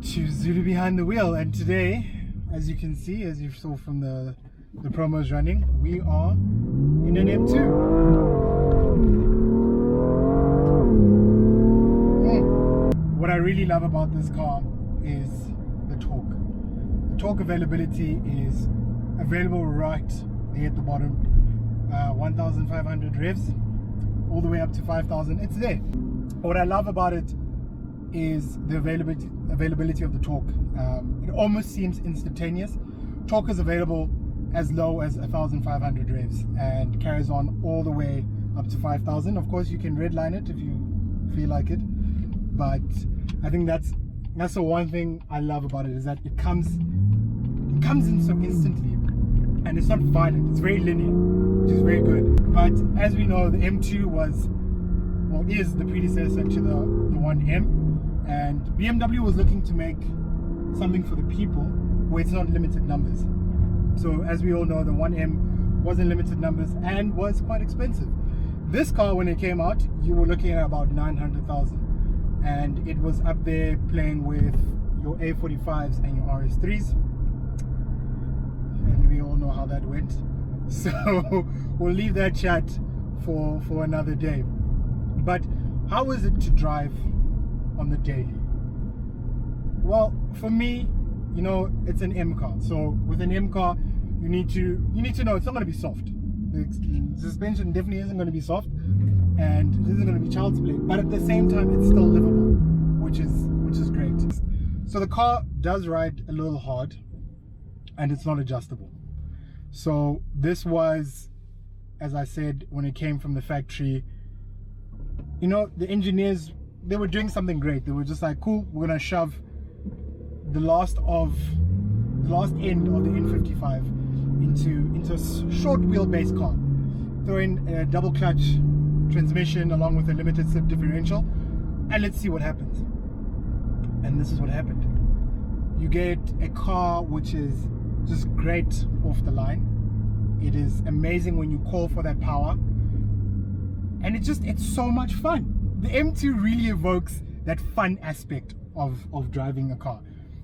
to Zulu behind the wheel, and today, as you can see, as you saw from the promos running, we are in an M2. What I really love about this car is the torque. The torque availability is available right here at the bottom, 1,500 revs all the way up to 5,000. It's there. What I love about it is the availability of the torque. It almost seems instantaneous. Torque is available as low as 1,500 revs and carries on all the way up to 5,000. Of course, you can redline it if you feel like it, but I think that's the one thing I love about it, is that it comes in so instantly, and it's not violent. It's very linear, which is very good. But as we know, the M2 is the predecessor to the 1M. And BMW was looking to make something for the people where it's not limited numbers. So as we all know, the 1M wasn't limited numbers and was quite expensive. This car, when it came out, you were looking at about 900,000, and it was up there playing with your A45s and your RS3s, and we all know how that went. So we'll leave that chat for another day. But how is it to drive on the daily? Well, for me, you know, it's an M car. So with an M car, you need to know it's not going to be soft. The suspension definitely isn't going to be soft, and it isn't going to be child's play. But at the same time, it's still livable, which is great. So the car does ride a little hard, and it's not adjustable. So this was, as I said, when it came from the factory, you know, the engineers, they were doing something great. They were just like, cool, we're gonna shove the last end of the N55 into a short wheelbase car. Throw in a double clutch transmission along with a limited slip differential, and let's see what happens. And this is what happened. You get a car which is just great off the line. It is amazing when you call for that power, and it's so much fun. The M2 really evokes that fun aspect of driving a car,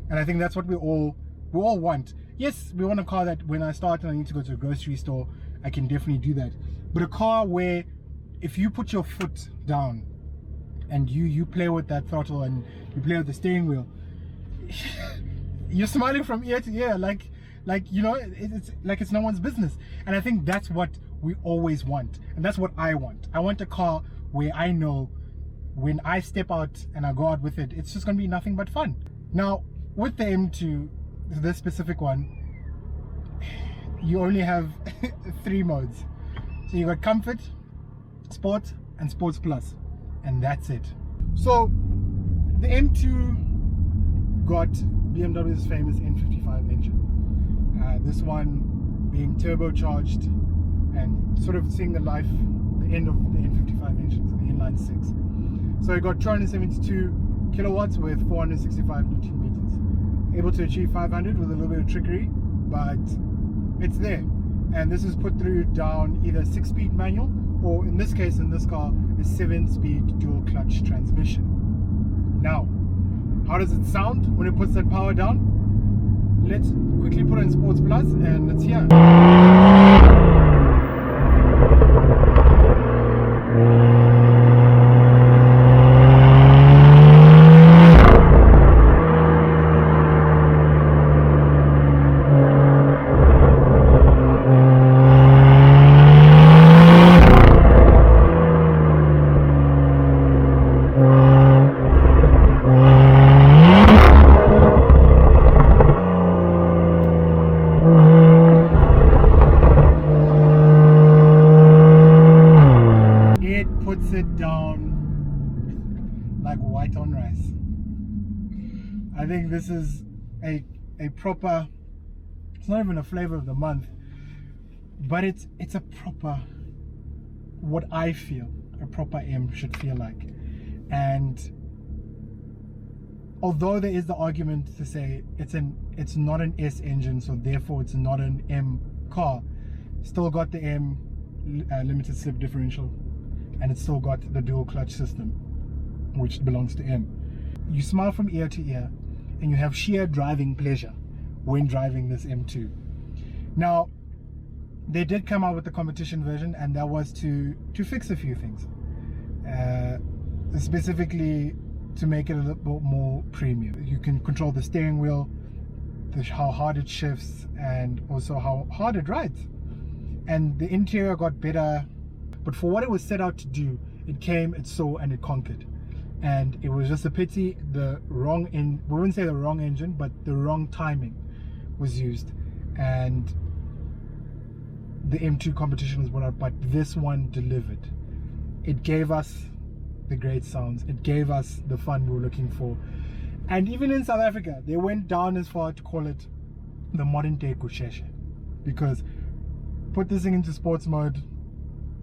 and I think that's what we all want. Yes, we want a car that when I start and I need to go to a grocery store, I can definitely do that. But a car where if you put your foot down and you play with that throttle and you play with the steering wheel, you're smiling from ear to ear, like you know, it's like it's no one's business. And I think that's what we always want, and that's what I want. I want a car where I know when I step out and I go out with it, it's just going to be nothing but fun. Now, with the M2, this specific one, you only have 3 modes. So you got Comfort, Sport, and Sports Plus, and that's it. So the M2 got BMW's famous N55 engine. This one being turbocharged and sort of seeing the end of the N55 engine, so the inline 6. So it got 272 kilowatts with 465 Newton meters. Able to achieve 500 with a little bit of trickery, but it's there. And this is put through down either 6-speed manual, or in this case, in this car, a 7-speed dual clutch transmission. Now, how does it sound when it puts that power down? Let's quickly put it in Sports Plus and let's hear. It down like white on rice. I think this is a proper, it's not even a flavor of the month, but it's a proper, what I feel a proper M should feel like. And although there is the argument to say it's not an S engine, so therefore it's not an M car, still got the M limited slip differential, and it's still got the dual clutch system, which belongs to M. You smile from ear to ear, and you have sheer driving pleasure when driving this M2. Now, they did come out with the competition version, and that was to fix a few things, specifically to make it a little bit more premium. You can control the steering wheel, how hard it shifts, and also how hard it rides. And the interior got better, but for what it was set out to do, it came, it saw, and it conquered. And it was just a pity we wouldn't say the wrong engine, but the wrong timing was used. And the M2 competition was brought out, but this one delivered. It gave us the great sounds. It gave us the fun we were looking for. And even in South Africa, they went down as far to call it the modern day Kusheshe, because put this thing into sports mode,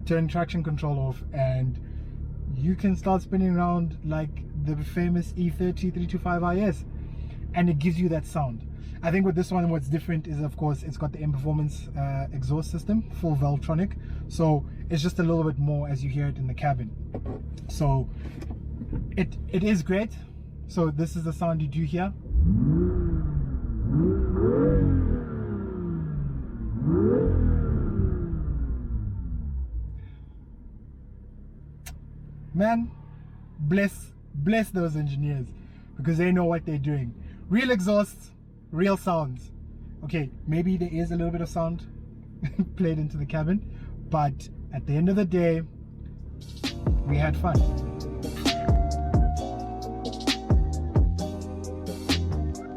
turn traction control off, and you can start spinning around like the famous E30 325IS, and it gives you that sound. I think with this one, what's different is, of course, it's got the M Performance exhaust system, full Valvetronic, so it's just a little bit more as you hear it in the cabin. So it is great. So this is the sound you do hear. Man, bless those engineers, because they know what they're doing. Real exhausts, real sounds. Okay, maybe there is a little bit of sound played into the cabin, but at the end of the day, we had fun.